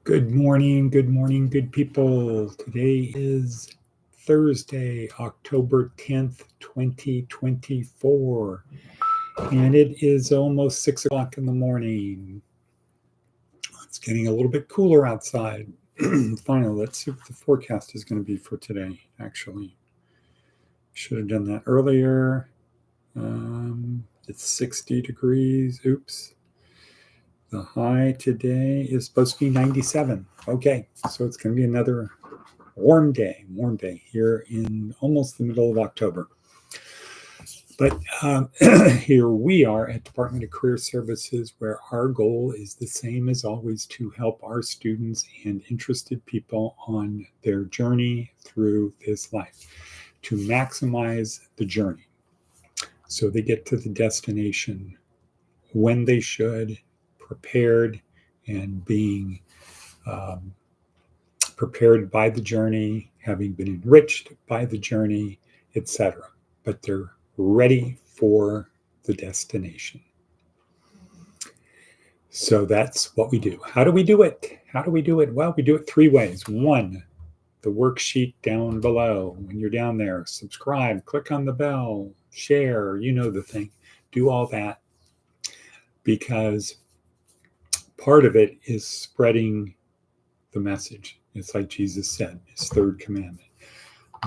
Good morning, good people. Today is Thursday, October 10th, 2024, and it is almost 6 o'clock in the morning. It's getting a little bit cooler outside. Finally, let's see what the forecast is going to be for today, actually. Should have done that earlier. It's 60 degrees. Oops. The high today is supposed to be 97. Okay, so it's going to be another warm day here in almost the middle of October. But here we are at Department of Career Services, where our goal is the same as always, to help our students and interested people on their journey through this life, to maximize the journey so they get to the destination when they should, prepared and being prepared by the journey, having been enriched by the journey, etc. But they're ready for the destination. So that's what we do. How do we do it? Well, we do it three ways. One, the worksheet down below. When you're down there, subscribe, click on the bell, share, you know the thing. Do all that, because part of it is spreading the message. It's like Jesus said, his third commandment: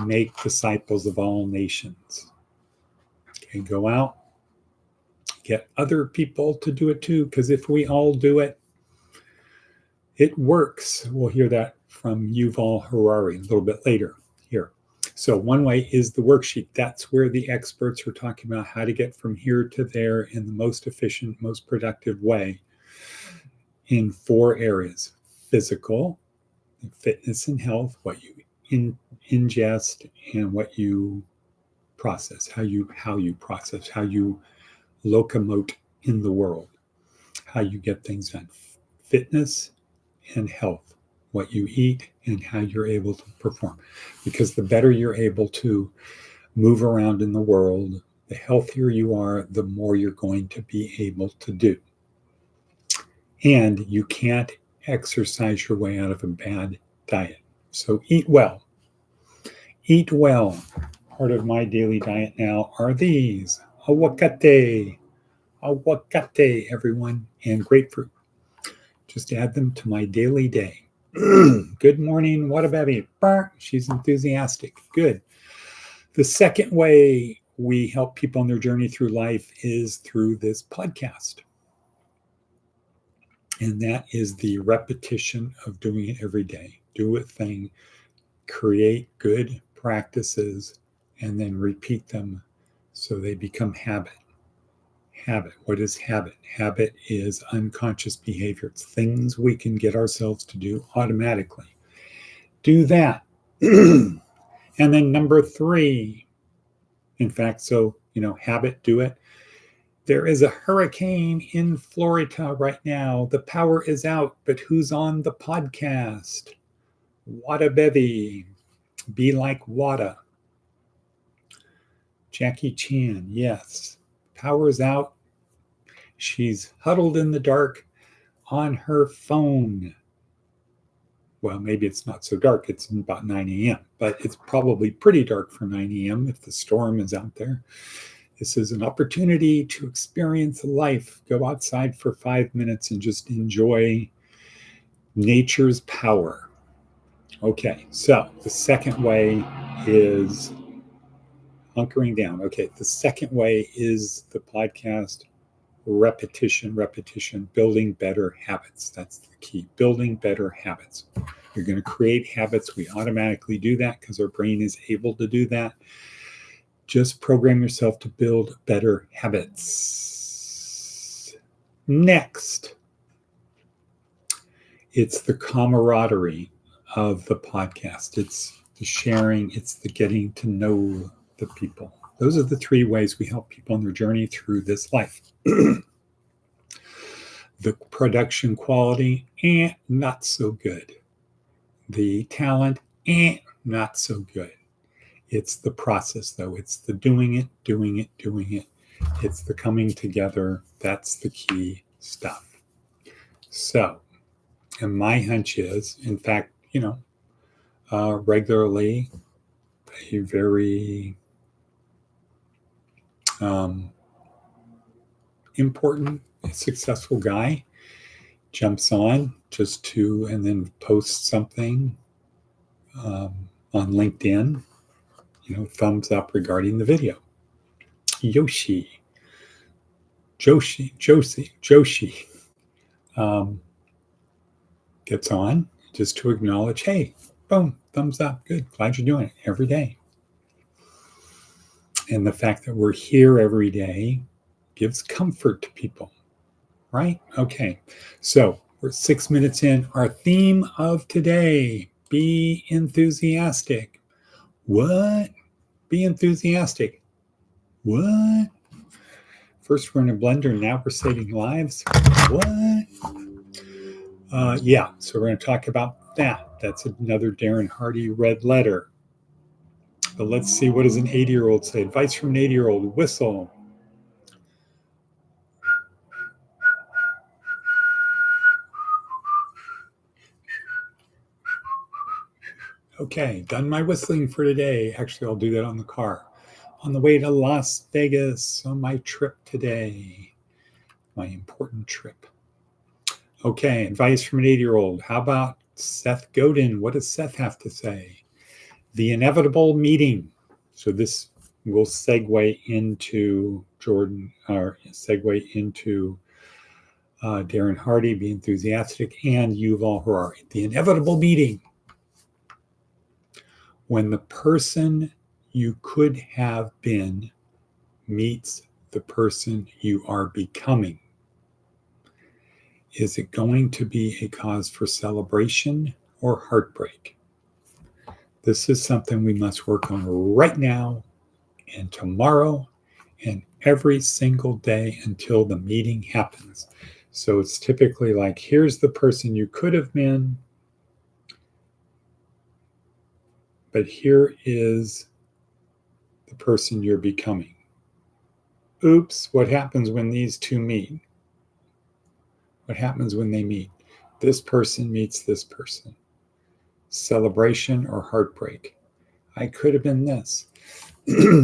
make disciples of all nations. Okay, go out, get other people to do it too, because if we all do it, it works. We'll hear that from Yuval Harari a little bit later here. So one way is the worksheet. That's where the experts are talking about how to get from here to there in the most efficient, most productive way in four areas: physical, fitness and health, what you ingest, and what you process, how you process, how you locomote in the world, how you get things done. Fitness and health, what you eat and how you're able to perform. Because the better you're able to move around in the world, the healthier you are, the more you're going to be able to do. And you can't exercise your way out of a bad diet. So eat well. Eat well. Part of my daily diet now are these: aguacate, everyone, and grapefruit. Just add them to my daily day. Good morning, what a baby. She's enthusiastic. Good. The second way we help people on their journey through life is through this podcast. And that is the repetition of doing it every day. Do a thing, create good practices, and then repeat them so they become habit. Habit. What is habit? Habit is unconscious behavior. It's things we can get ourselves to do automatically. Do that. And then number three, in fact, so, habit, do it. There is a hurricane in Florida right now. The power is out, but who's on the podcast? Wada Bevy. Be like Wada. Jackie Chan, yes. Power's out. She's huddled in the dark on her phone. Well, maybe it's not so dark. It's about 9 a.m., but it's probably pretty dark for 9 a.m. if the storm is out there. This is an opportunity to experience life. Go outside for 5 minutes and just enjoy nature's power. Okay, so the second way is hunkering down. Okay, the second way is the podcast: repetition, building better habits. That's the key. Building better habits. You're going to create habits. We automatically do that because our brain is able to do that. Just program yourself to build better habits. Next, it's the camaraderie of the podcast. It's the sharing. It's the getting to know the people. Those are the three ways we help people on their journey through this life. The production quality, not so good. The talent, not so good. It's the process, though. It's the doing it. It's the coming together. That's the key stuff. So And my hunch is, in fact, regularly, a very important, successful guy jumps on and then posts something on LinkedIn, thumbs up regarding the video. Joshi gets on just to acknowledge, hey, boom, thumbs up, good, glad you're doing it every day. And the fact that we're here every day gives comfort to people, right? Okay, so we're 6 minutes in. Our theme of today, be enthusiastic. What? Be enthusiastic. What? First we're in a blender, now we're saving lives. What? So we're going to talk about that. That's another Darren Hardy red letter. But let's see, what does an 80-year-old say? Advice from an 80-year-old. Whistle. Okay, done my whistling for today. Actually, I'll do that on the car. On the way to Las Vegas on my trip today. My important trip. Okay, advice from an 80-year-old. How about Seth Godin? What does Seth have to say? The inevitable meeting. So this will segue into Darren Hardy, be enthusiastic, and Yuval Harari. The inevitable meeting. When the person you could have been meets the person you are becoming, is it going to be a cause for celebration or heartbreak? This is something we must work on right now and tomorrow and every single day until the meeting happens. So it's typically like, here's the person you could have been, but here is the person you're becoming. Oops, what happens when these two meet? What happens when they meet? This person meets this person. Celebration or heartbreak? I could have been this.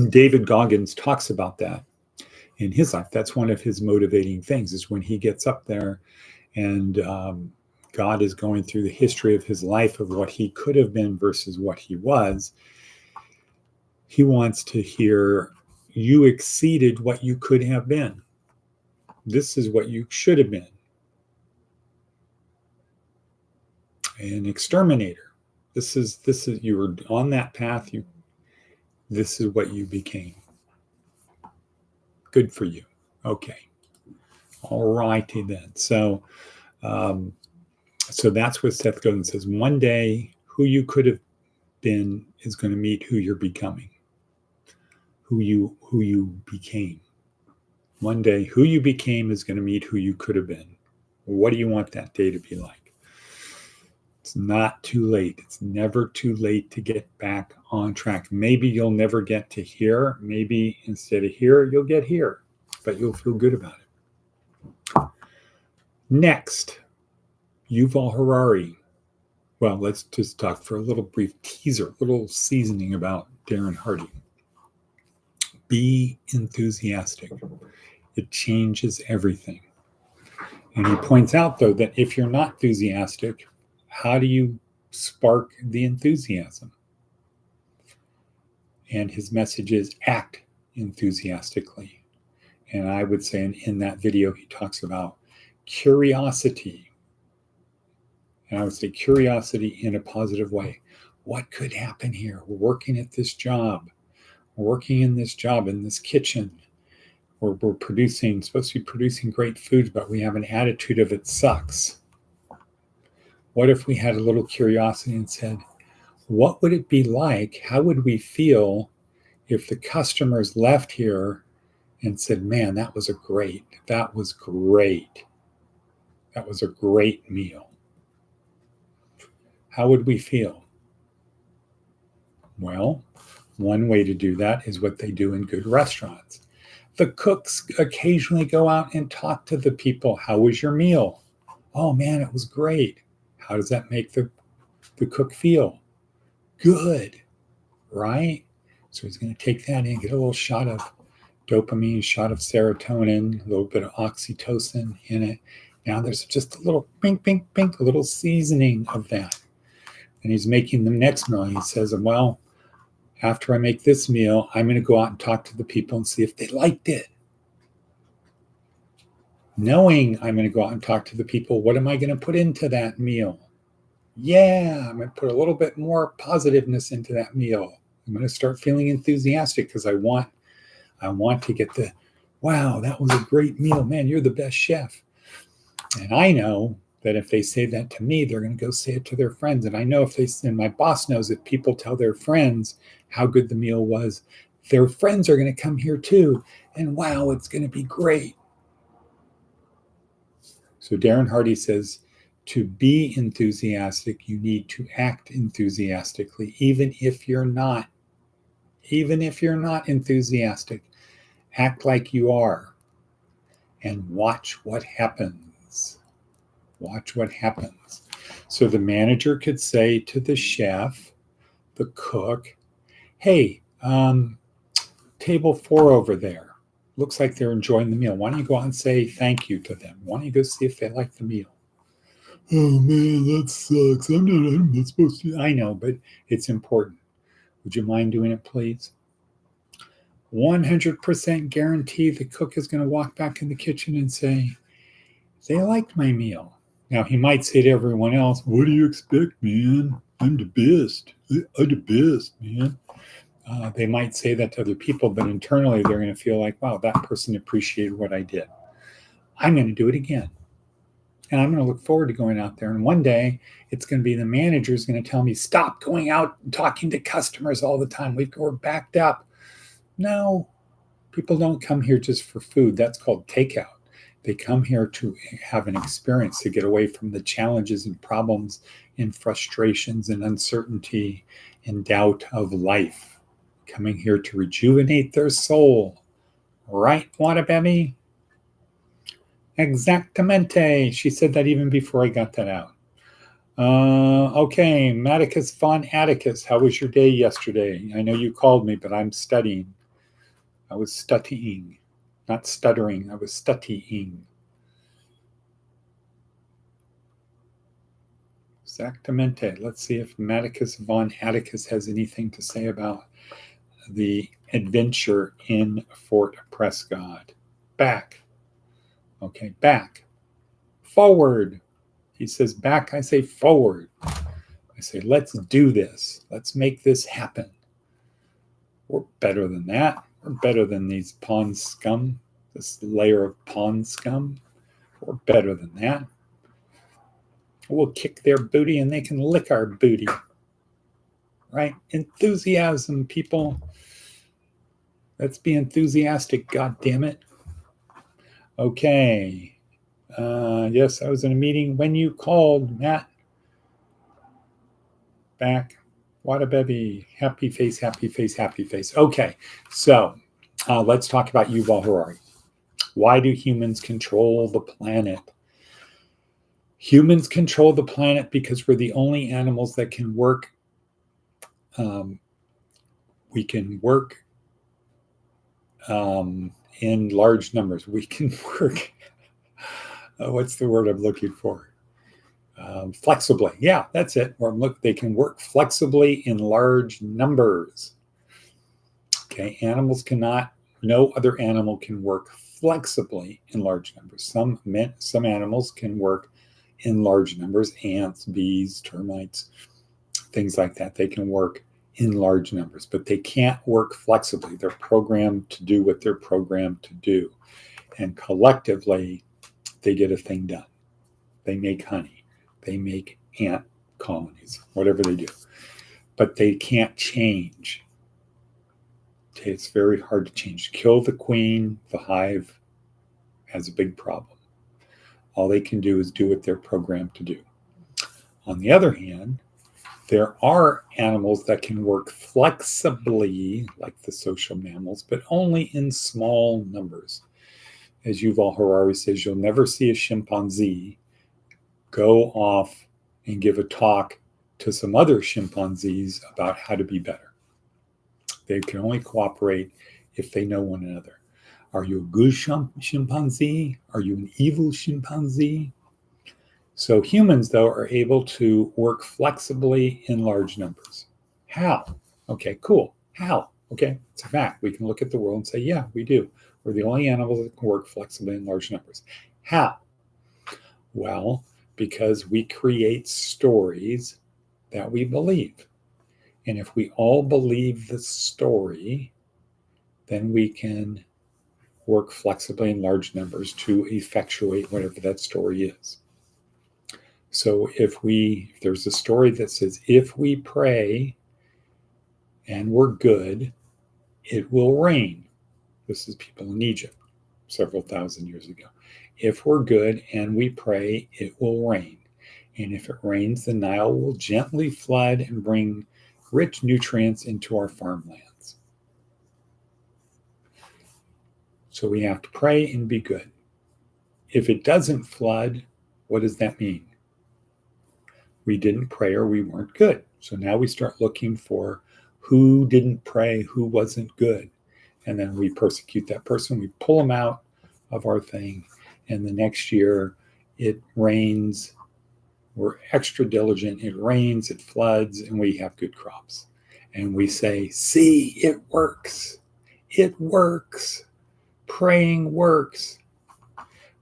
David Goggins talks about that in his life. That's one of his motivating things, is when he gets up there and God is going through the history of his life of what he could have been versus what he was. He wants to hear, you exceeded what you could have been. This is what you should have been. An exterminator. This is you were on that path. This is what you became. Good for you. Okay. All righty then. So that's what Seth Godin says. One day, who you could have been is going to meet who you're becoming. Who you became. One day, who you became is going to meet who you could have been. What do you want that day to be like? It's not too late. It's never too late to get back on track. Maybe you'll never get to here. Maybe instead of here, you'll get here, but you'll feel good about it. Next, Yuval Harari. Well, let's just talk for a little brief teaser, little seasoning about Darren Hardy. Be enthusiastic. It changes everything. And he points out, though, that if you're not enthusiastic, how do you spark the enthusiasm? And his message is act enthusiastically. And I would say in that video, he talks about curiosity. And I would say curiosity in a positive way. What could happen here? We're working at this job. We're working in this job, in this kitchen. We're supposed to be producing great food, but we have an attitude of it sucks. What if we had a little curiosity and said, what would it be like? How would we feel if the customers left here and said, man, that was great. That was a great meal. How would we feel? Well, one way to do that is what they do in good restaurants. The cooks occasionally go out and talk to the people. How was your meal? Oh man, it was great. How does that make the cook feel? Good, right? So he's going to take that in, get a little shot of dopamine, shot of serotonin, a little bit of oxytocin in it. Now there's just a little pink, pink, pink, a little seasoning of that. And he's making the next meal. He says, well, after I make this meal, I'm going to go out and talk to the people and see if they liked it. Knowing I'm going to go out and talk to the people, what am I going to put into that meal? Yeah, I'm going to put a little bit more positiveness into that meal. I'm going to start feeling enthusiastic because I want to get the, wow, that was a great meal. Man, you're the best chef. And I know that if they say that to me, they're going to go say it to their friends. And I know and my boss knows if people tell their friends how good the meal was, their friends are going to come here too. And wow, it's going to be great. So Darren Hardy says, to be enthusiastic, you need to act enthusiastically, even if you're not. Even if you're not enthusiastic, act like you are and watch what happens. Watch what happens. So the manager could say to the chef, the cook, hey, table 4 over there. Looks like they're enjoying the meal. Why don't you go out and say thank you to them? Why don't you go see if they like the meal? Oh man, that sucks. I'm not supposed to. I know, but it's important. Would you mind doing it, please? 100% guarantee the cook is going to walk back in the kitchen and say, they liked my meal. Now, he might say to everyone else, what do you expect, man? I'm the best. I'm the best, man. They might say that to other people, but internally they're going to feel like, wow, that person appreciated what I did. I'm going to do it again. And I'm going to look forward to going out there. And one day it's going to be the manager is going to tell me, stop going out and talking to customers all the time. We're backed up. No, people don't come here just for food. That's called takeout. They come here to have an experience, to get away from the challenges and problems and frustrations and uncertainty and doubt of life. Coming here to rejuvenate their soul. Right, Watabemi? Exactamente. She said that even before I got that out. Okay, Maticus von Atticus, how was your day yesterday? I know you called me, but I'm studying. I was studying, not stuttering. I was studying. Exactamente. Let's see if Maticus von Atticus has anything to say about the adventure in Fort Prescott. Back. Okay, back. Forward. He says back, I say forward. I say, let's do this. Let's make this happen. We're better than that. We're better than these pond scum, this layer of pond scum. We're better than that. We'll kick their booty and they can lick our booty. Right? Enthusiasm, people. Let's be enthusiastic, God damn it. Okay. Yes, I was in a meeting when you called, Matt. Back. Watabebby. Happy face, happy face, happy face. Okay, so let's talk about Yuval Harari. Why do humans control the planet? Humans control the planet because we're the only animals that can work. We can work in large numbers. We can work. What's the word I'm looking for? Flexibly. Yeah, that's it. They can work flexibly in large numbers. Okay, animals cannot. No other animal can work flexibly in large numbers. Some animals can work in large numbers. Ants, bees, termites, things like that. They can work in large numbers, but they can't work flexibly. They're programmed to do what they're programmed to do. And collectively, they get a thing done. They make honey. They make ant colonies, whatever they do. But they can't change. Okay, it's very hard to change. Kill the queen, the hive has a big problem. All they can do is do what they're programmed to do. On the other hand, there are animals that can work flexibly, like the social mammals, but only in small numbers. As Yuval Harari says, you'll never see a chimpanzee go off and give a talk to some other chimpanzees about how to be better. They can only cooperate if they know one another. Are you a good chimpanzee? Are you an evil chimpanzee? So humans, though, are able to work flexibly in large numbers. How? Okay, cool. How? Okay, it's a fact. We can look at the world and say, yeah, we do. We're the only animals that can work flexibly in large numbers. How? Well, because we create stories that we believe. And if we all believe the story, then we can work flexibly in large numbers to effectuate whatever that story is. So if there's a story that says, if we pray and we're good, it will rain. This is people in Egypt several thousand years ago. If we're good and we pray, it will rain. And if it rains, the Nile will gently flood and bring rich nutrients into our farmlands. So we have to pray and be good. If it doesn't flood, what does that mean? We didn't pray or we weren't good. So now we start looking for who didn't pray, who wasn't good. And then we persecute that person. We pull them out of our thing. And the next year it rains. We're extra diligent. It rains, it floods, and we have good crops. And we say, see, it works. It works. Praying works.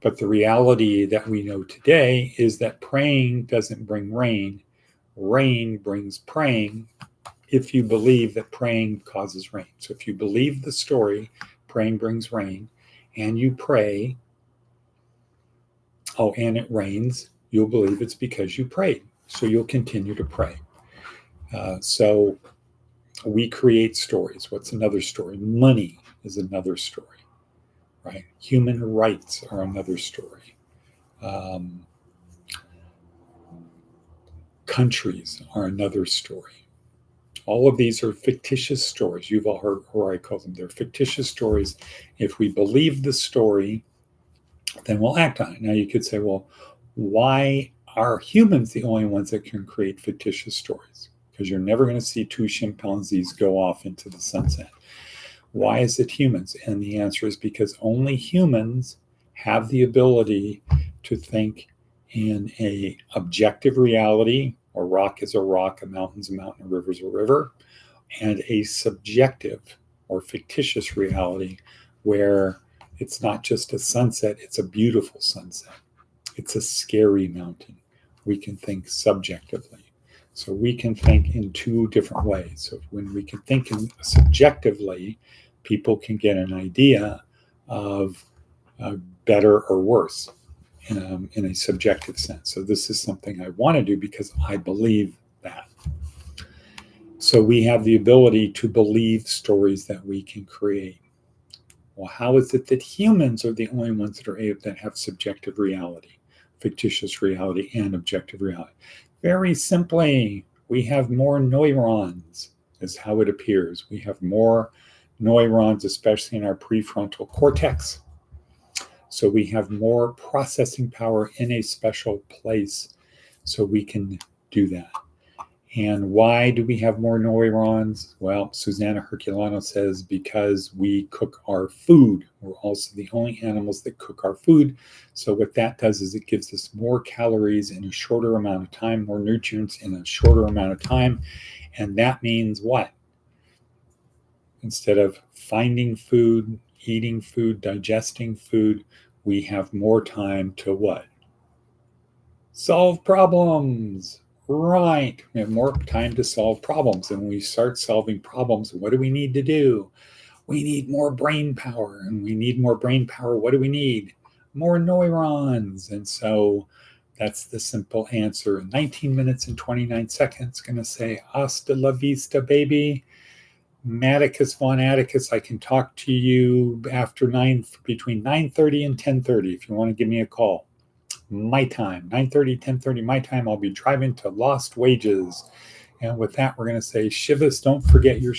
But the reality that we know today is that praying doesn't bring rain. Rain brings praying if you believe that praying causes rain. So if you believe the story, praying brings rain, and you pray, and it rains, you'll believe it's because you prayed. So you'll continue to pray. So we create stories. What's another story? Money is another story. Right? Human rights are another story. Countries are another story. All of these are fictitious stories. You've all heard what I call them. They're fictitious stories. If we believe the story, then we'll act on it. Now you could say, well, why are humans the only ones that can create fictitious stories? Because you're never going to see two chimpanzees go off into the sunset. Why is it humans? And the answer is because only humans have the ability to think in a objective reality. A rock is a rock, a mountain's a mountain, a river's a river, and a subjective or fictitious reality where it's not just a sunset, it's a beautiful sunset. It's a scary mountain. We can think subjectively. So we can think in two different ways. So when we can think subjectively, people can get an idea of better or worse in a subjective sense. So this is something I want to do because I believe that. So we have the ability to believe stories that we can create. Well, how is it that humans are the only ones that are able that have subjective reality, fictitious reality, and objective reality? Very simply, we have more neurons, is how it appears. We have more neurons, especially in our prefrontal cortex. So we have more processing power in a special place, so we can do that. And why do we have more neurons? Well, Susanna Herculano says because we cook our food. We're also the only animals that cook our food. So what that does is it gives us more calories in a shorter amount of time, more nutrients in a shorter amount of time. And that means what? Instead of finding food, eating food, digesting food, we have more time to what? Solve problems. Right. We have more time to solve problems. And when we start solving problems, what do we need to do? We need more brain power. And we need more brain power. What do we need? More neurons. And so that's the simple answer. In 19 minutes and 29 seconds, going to say, hasta la vista, baby. Atticus von Atticus, I can talk to you between 9:30 and 10:30 if you want to give me a call. My time, 9:30, 10:30 my time. I'll be driving to Lost Wages. And with that, we're going to say, Shivas, don't forget your